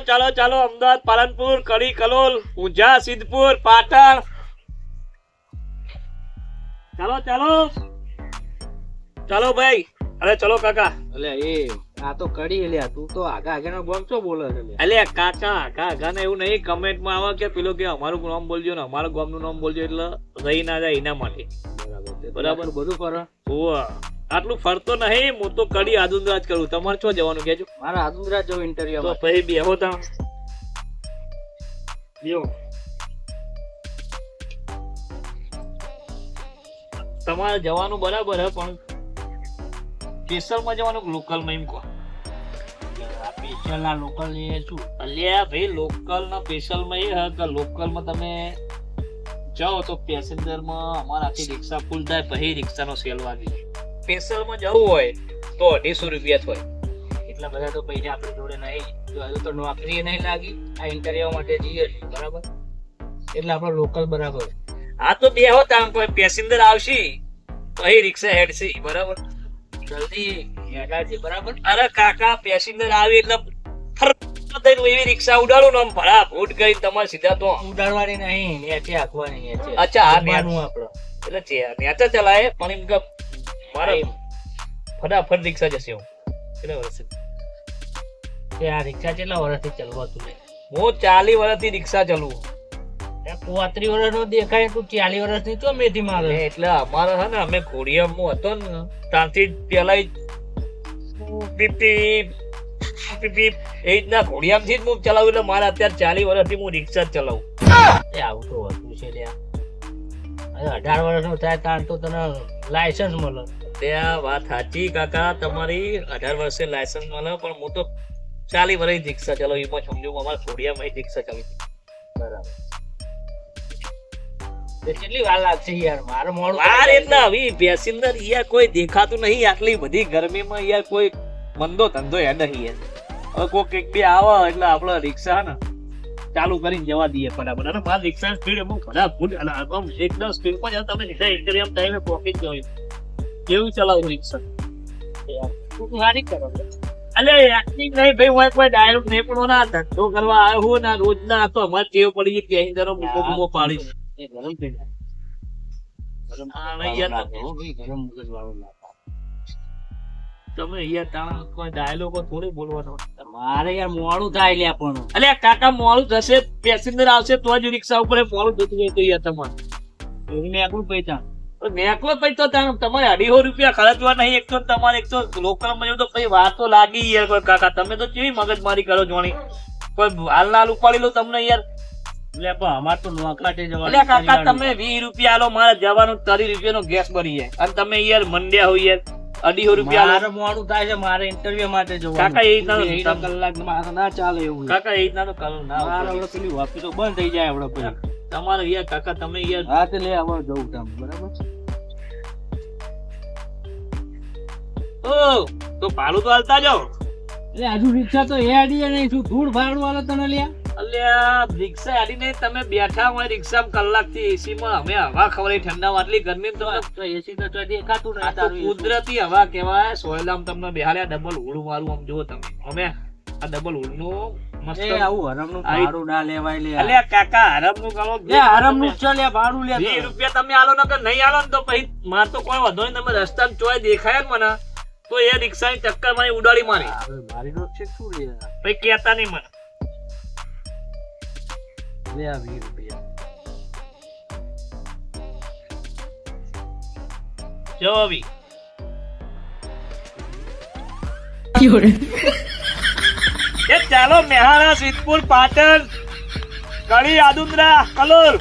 ચાલો ચાલો અમદાવાદ, પાલનપુર, કડી, કલોલ, ઊંઝા, સિદ્ધપુર, પાટણ. ચાલો ચાલો ચાલો ભાઈ. અરે ચલો કાકા. એટલે એ આ તો કડી લ્યા, તું તો આગા આગળ નો બોલ છો બોલે છે લ્યા. અલે કાકા કાકા ને એવું નહીં, કમેન્ટમાં આવે કે પેલો કે અમારું નામ બોલજો ને અમારા ગામનું નામ બોલજો, એટલે રહી ના જાય એના માટે. બરાબર બધું કરો. ઓવા આટલું ફરતો નહીં, હું તો કડી આદુંદ્રા જ કરું. તમારે શું જવાનું કેજો? મારા આદુંદ્રા જવું ઇન્ટરવ્યુ તો પછી બેહો તા બેહો. તમારે જવાનું બરાબર હે, પણ સ્પેશિયલમાં જવાનું લોકલમાં એમ કહો. સ્પેશિયલ ના લોકલ એ શું? અલ્યા ભાઈ લોકલ ના સ્પેશિયલમાં એ હે કે લોકલમાં તમે જાઓ તો પેસેન્જરમાં અમારા આખી રિક્ષા ફૂલ થાય, પછી રિક્ષાનો સેલ વાગી જાય. સ્પેશિયલમાં જવું હોય તો 250 રૂપિયા થાય. એટલા બધા તો પૈસા આપણી જોડે નહીં. જો હજુ તો નોકરી નહીં લાગી, આ ઇન્ટરવ્યુ માટે જઈએ છીએ બરાબર, એટલે આપણો લોકલ બરાબર. આ તો બે હોતા કોઈ પેસેન્જર આવશે પછી રિક્ષા હેડશે બરાબર. જલ્દી હેડા છે બરાબર. અરે કાકા પેસેન્જર આવી એટલે એવી રિક્ષા ઉડાડું ને આમ ભરા ફૂટ કરી તમારે સીધા તો ઉડાડવાની નહીં, નેચે આખવાની નેચે. અચ્છા હા જમવાનું આપણો એટલે નેચા ચલાય, પણ એમ કે મારે ફટાફટ રિક્ષા જશે. હું કેટલા વર્ષથી તે આ રિક્ષા કેટલા વર્ષથી ચલવાતું લે? હું 40 વર્ષથી રિક્ષા ચલું. 35 વર્ષ નો દેખાય, તું 40 વર્ષ ની તો મેથી મારે. એટલે અમારે હે ને અમે ઘોડિયામાં હતો ને ત્યાંથી પેલા એ રીતના ઘોડિયામથી જ હું ચલાવું, એટલે મારા અત્યારે 40 વર્ષથી હું રિક્ષા જ ચલાવું. એ આવું તો હતું છે લ્યા. 18 વર્ષ નો થાય તાર તો તને લાયસન્સ મળે. ત્યાં વાત સાચી કાકા તમારી, 18 વર્ષે લાયસન્સ મળે, પણ હું તો 40 વર્ષ રિક્ષા ચલાવું. એમાં સમજો અમારા ઘોડિયામાં જ રિક્ષા ચાલી. બરાબર. કેટલી વાર લાગશે યાર? મારે મોડું વાર એટલે આવી પેસેન્જર યાર કોઈ દેખાતું નહીં આટલી બધી ગરમીમાં. યાર કોઈ મંદો ધંધો યાર નહીં યાર. હવે કોઈક એક બે આવે એટલે આપણે રિક્ષા ને ચાલુ કરીને જવા દઈએ ફટાફટ. અને મારી રિક્ષા સ્પીડ એમ ફટાફટ એકદમ સ્પીડમાં જાવ તમે સીધા ઇન્ટરવ્યુ ટાઈમે પહોંચી જ જાવ. કેવું ચલાવું રિક્ષા? તું સારી કરો. અલે એક્ટિંગ નહીં ભાઈ, હું કોઈ ડાયરેક્ટ નહીં, પણ ના ધંધો કરવા આવ્યો હું ના રોજ ના તો અમારે ટેવ પડી ગઈ પેસેન્જરો મૂકો પાડી. એ ગરમ થઈ જાય. ગરમ મગજ વાળું લાગે. તમે યાર તાણા કોઈ ડાયલોગો થોડી બોલવાનો. મારે યાર મોડું થાય લ્યા પણ. અલે કાકા મોડું થશે, પેસેન્જર આવશે તો જ રિક્ષા ઉપર મોડું થતું હોય તો યાર તમારે એકલું પૈસા નેકલો પછી તો તમારે 250 રૂપિયા ખર્ચવા નહીં. એક તો તમારે એક તો લોકલમાં જવું તો પછી વાત તો લાગી યાર. કોઈ કાકા તમે તો કેવી મગજમારી કરો જોણી. કોઈ હાલ ના ઉપાડી લો તમને યાર. એટલે પણ અમાર તો નોકાટે જવાનું. એટલે કાકા તમે 20 રૂપિયા આલો, મારે જવાનું 30 રૂપિયાનો ગેસ ભરી જાય અને તમે યાર મંડ્યા હોય યાર 250 રૂપિયા. મારે મોડું થાય છે, મારે ઇન્ટરવ્યુ માટે જવાનું. કાકા એ રીતના કલાક મારે ના ચાલે એવું. કાકા એ રીતના તો કરો ના. મારે હવે પેલી ઓફિસો બંધ થઈ જાય હવે પછી. તમારે યાર કાકા તમે યાર હા તે લે હવે જવું તમે બરાબર. ઓ તો ભાડું તો હાલતા જાઓ. એટલે હજુ રિક્ષા તો એ આડી નહીં, શું ધૂળ ભાડું વાળો તને લ્યા. અલ્યા રિક્ષા આડી નહીં, તમે બેઠા હોય રિક્ષામાં કલાકથી એસીમાં, અમે હવા ખવડાવી ઠંડામાં, આટલી ગરમી તો એસી તો દેખાતું આ તો કુદરતી હવા કહેવાય. સોયલામ તમને બેહાડ્યા ડબલ હુડ વાળું આમ જુઓ તમે. અમે આ ડબલ હુડ નું મસ્ત આવું હરમનું ભાડું ના લેવાય લે. અલ્યા કાકા હરમનું કરો હરમનું ચાલ ભાડું લે. 20 રૂપિયા તમે આલો નકર નહીં આલો ને તો પછી માર તો કોઈ વધો નહીં. તમે રસ્તામાં ચોય દેખાય ને મને તો એ રિક્ષાની ટક્કર મારી ઉડાડી મારી. મારી નો છે શું લે? પછી કહેતા નહીં મને. લે આ 20 રૂપિયા જો આવી એ ચાલો મેહાણા, સિદ્ધપુર, પાટણ, કડી, આદુંદ્રા, કલોલ